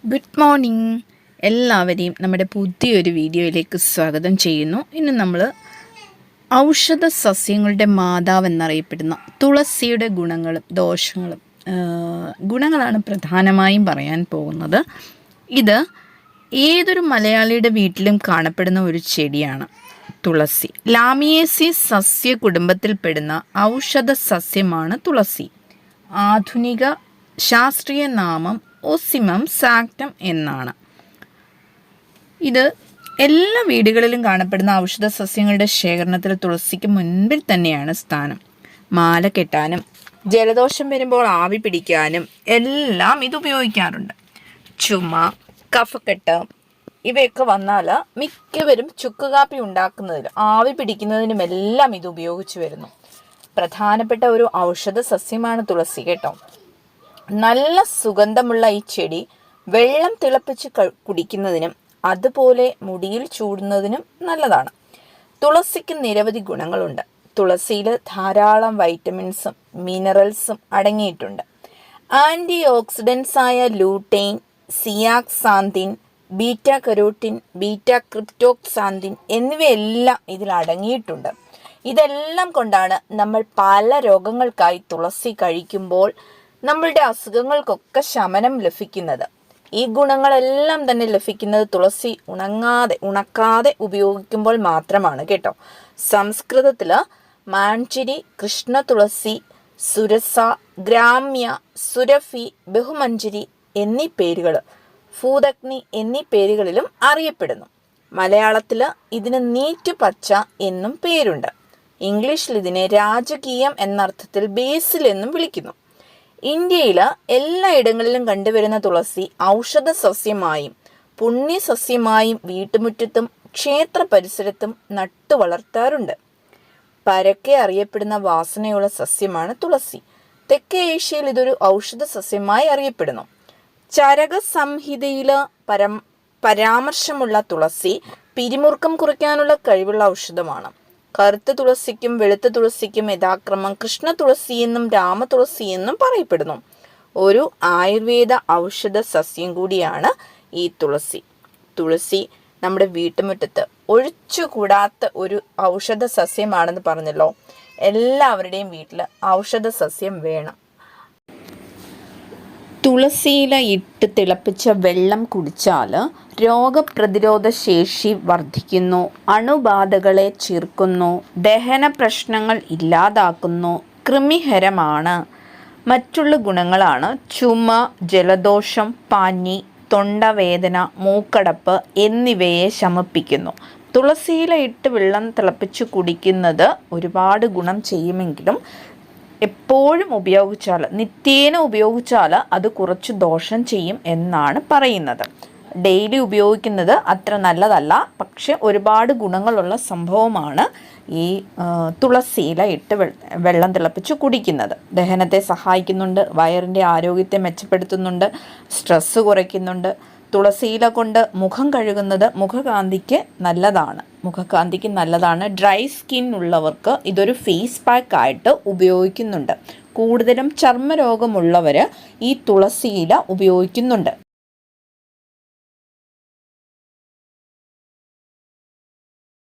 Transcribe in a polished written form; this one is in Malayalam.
Good morning. എല്ലാവരെയും നമ്മുടെ പുതിയൊരു വീഡിയോയിലേക്ക് സ്വാഗതം ചെയ്യുന്നു. ഇന്ന് നമ്മൾ ഔഷധ സസ്യങ്ങളുടെ മാതാവ് എന്നറിയപ്പെടുന്ന തുളസിയുടെ ഗുണങ്ങളും ദോഷങ്ങളും ഗുണങ്ങളാണ് പ്രധാനമായും പറയാൻ പോകുന്നത്. ഇത് ഏതൊരു മലയാളിയുടെ വീട്ടിലും കാണപ്പെടുന്ന ഒരു ചെടിയാണ് തുളസി. ലാമിയേസി സസ്യ കുടുംബത്തിൽപ്പെടുന്ന ഔഷധ സസ്യമാണ് തുളസി. ആധുനിക ശാസ്ത്രീയ നാമം ഒസിമം സാക്ടം എന്നാണ്. ഇത് എല്ലാ വീടുകളിലും കാണപ്പെടുന്ന ഔഷധ സസ്യങ്ങളുടെ ശേഖരണത്തിൽ തുളസിക്ക് മുൻപിൽ തന്നെയാണ് സ്ഥാനം. മാല കെട്ടാനും ജലദോഷം വരുമ്പോൾ ആവി പിടിക്കാനും എല്ലാം ഇത് ഉപയോഗിക്കാറുണ്ട്. ചുമ, കഫക്കെട്ട് ഇവയൊക്കെ വന്നാൽ മിക്കവരും ചുക്കുകാപ്പി ഉണ്ടാക്കുന്നതിലും ആവി പിടിക്കുന്നതിനുമെല്ലാം ഇത് ഉപയോഗിച്ചു വരുന്നു. പ്രധാനപ്പെട്ട ഒരു ഔഷധ സസ്യമാണ് തുളസി കേട്ടോ. നല്ല സുഗന്ധമുള്ള ഈ ചെടി വെള്ളം തിളപ്പിച്ച് കുടിക്കുന്നതിനും അതുപോലെ മുടിയിൽ ചൂടുന്നതിനും നല്ലതാണ്. തുളസിക്ക് നിരവധി ഗുണങ്ങളുണ്ട്. തുളസിയിൽ ധാരാളം വൈറ്റമിൻസും മിനറൽസും അടങ്ങിയിട്ടുണ്ട്. ആൻറ്റി ഓക്സിഡൻസായ lutein, zeaxanthin, beta carotene, beta cryptoxanthin എന്നിവയെല്ലാം ഇതിൽ അടങ്ങിയിട്ടുണ്ട്. ഇതെല്ലാം കൊണ്ടാണ് നമ്മൾ പല രോഗങ്ങൾക്കായി തുളസി കഴിക്കുമ്പോൾ നമ്മളുടെ അസുഖങ്ങൾക്കൊക്കെ ശമനം ലഭിക്കുന്നത്. ഈ ഗുണങ്ങളെല്ലാം തന്നെ ലഭിക്കുന്നത് തുളസി ഉണക്കാതെ ഉപയോഗിക്കുമ്പോൾ മാത്രമാണ് കേട്ടോ. സംസ്കൃതത്തിൽ മാഞ്ചിരി, കൃഷ്ണ തുളസി, സുരസ, ഗ്രാമ്യ, സുരഭി, ബഹുമഞ്ചരി എന്നീ പേരുകൾ, ഭൂതഗ്നി എന്നീ പേരുകളിലും അറിയപ്പെടുന്നു. മലയാളത്തിൽ ഇതിന് നീറ്റുപച്ച എന്നും പേരുണ്ട്. ഇംഗ്ലീഷിൽ ഇതിനെ രാജകീയം എന്നർത്ഥത്തിൽ ബേസിൽ എന്നും വിളിക്കുന്നു. ഇന്ത്യയിൽ എല്ലായിടങ്ങളിലും കണ്ടുവരുന്ന തുളസി ഔഷധ സസ്യമായും പുണ്യസസ്യമായും വീട്ടുമുറ്റത്തും ക്ഷേത്ര പരിസരത്തും നട്ടു വളർത്താറുണ്ട്. പരക്കെ അറിയപ്പെടുന്ന വാസനയുള്ള സസ്യമാണ് തുളസി. തെക്കേ ഏഷ്യയിൽ ഇതൊരു ഔഷധ സസ്യമായി അറിയപ്പെടുന്നു. ചരക സംഹിതയിൽ പരാമർശമുള്ള തുളസി പിരിമുറുക്കം കുറയ്ക്കാനുള്ള കഴിവുള്ള ഔഷധമാണ്. കറുത്ത തുളസിക്കും വെളുത്ത തുളസിക്കും യഥാക്രമം കൃഷ്ണ തുളസി എന്നും രാമ തുളസി എന്നും പറയപ്പെടുന്നു. ഒരു ആയുർവേദ ഔഷധ സസ്യം കൂടിയാണ് ഈ തുളസി. തുളസി നമ്മുടെ വീട്ടുമുറ്റത്ത് ഒഴിച്ചുകൂടാത്ത ഒരു ഔഷധ സസ്യമാണെന്ന് പറഞ്ഞല്ലോ. എല്ലാവരുടെയും വീട്ടിൽ ഔഷധ സസ്യം വേണം. തുളസിയില ഇട്ട് തിളപ്പിച്ച വെള്ളം കുടിച്ചാൽ രോഗപ്രതിരോധ ശേഷി വർദ്ധിക്കുന്നു, അണുബാധകളെ ചീർക്കുന്നു, ദഹന പ്രശ്നങ്ങൾ ഇല്ലാതാക്കുന്നു, കൃമിഹരമാണ്. മറ്റുള്ള ഗുണങ്ങളാണ് ചുമ, ജലദോഷം, പനി, തൊണ്ടവേദന, മൂക്കടപ്പ് എന്നിവയെ ശമിപ്പിക്കുന്നു. തുളസിയില ഇട്ട് വെള്ളം തിളപ്പിച്ച് കുടിക്കുന്നത് ഒരുപാട് ഗുണം ചെയ്യുമെങ്കിലും എപ്പോഴും നിത്യേന ഉപയോഗിച്ചാൽ അത് കുറച്ച് ദോഷം ചെയ്യും എന്നാണ് പറയുന്നത്. ഡെയിലി ഉപയോഗിക്കുന്നത് അത്ര നല്ലതല്ല. പക്ഷെ ഒരുപാട് ഗുണങ്ങളുള്ള സംഭവമാണ് ഈ തുളസിയില ഇട്ട് വെള്ളം തിളപ്പിച്ച് കുടിക്കുന്നത്. ദഹനത്തെ സഹായിക്കുന്നുണ്ട്, വയറിൻ്റെ ആരോഗ്യത്തെ മെച്ചപ്പെടുത്തുന്നുണ്ട്, സ്ട്രെസ്സ് കുറയ്ക്കുന്നുണ്ട്. തുളസിയില കൊണ്ട് മുഖം കഴുകുന്നത് മുഖകാന്തിക്ക് നല്ലതാണ്. ഡ്രൈ സ്കിൻ ഉള്ളവർക്ക് ഇതൊരു ഫേസ് പാക്ക് ആയിട്ട് ഉപയോഗിക്കുന്നുണ്ട്. കൂടുതലും ചർമ്മരോഗമുള്ളവർ ഈ തുളസിയില ഉപയോഗിക്കുന്നുണ്ട്.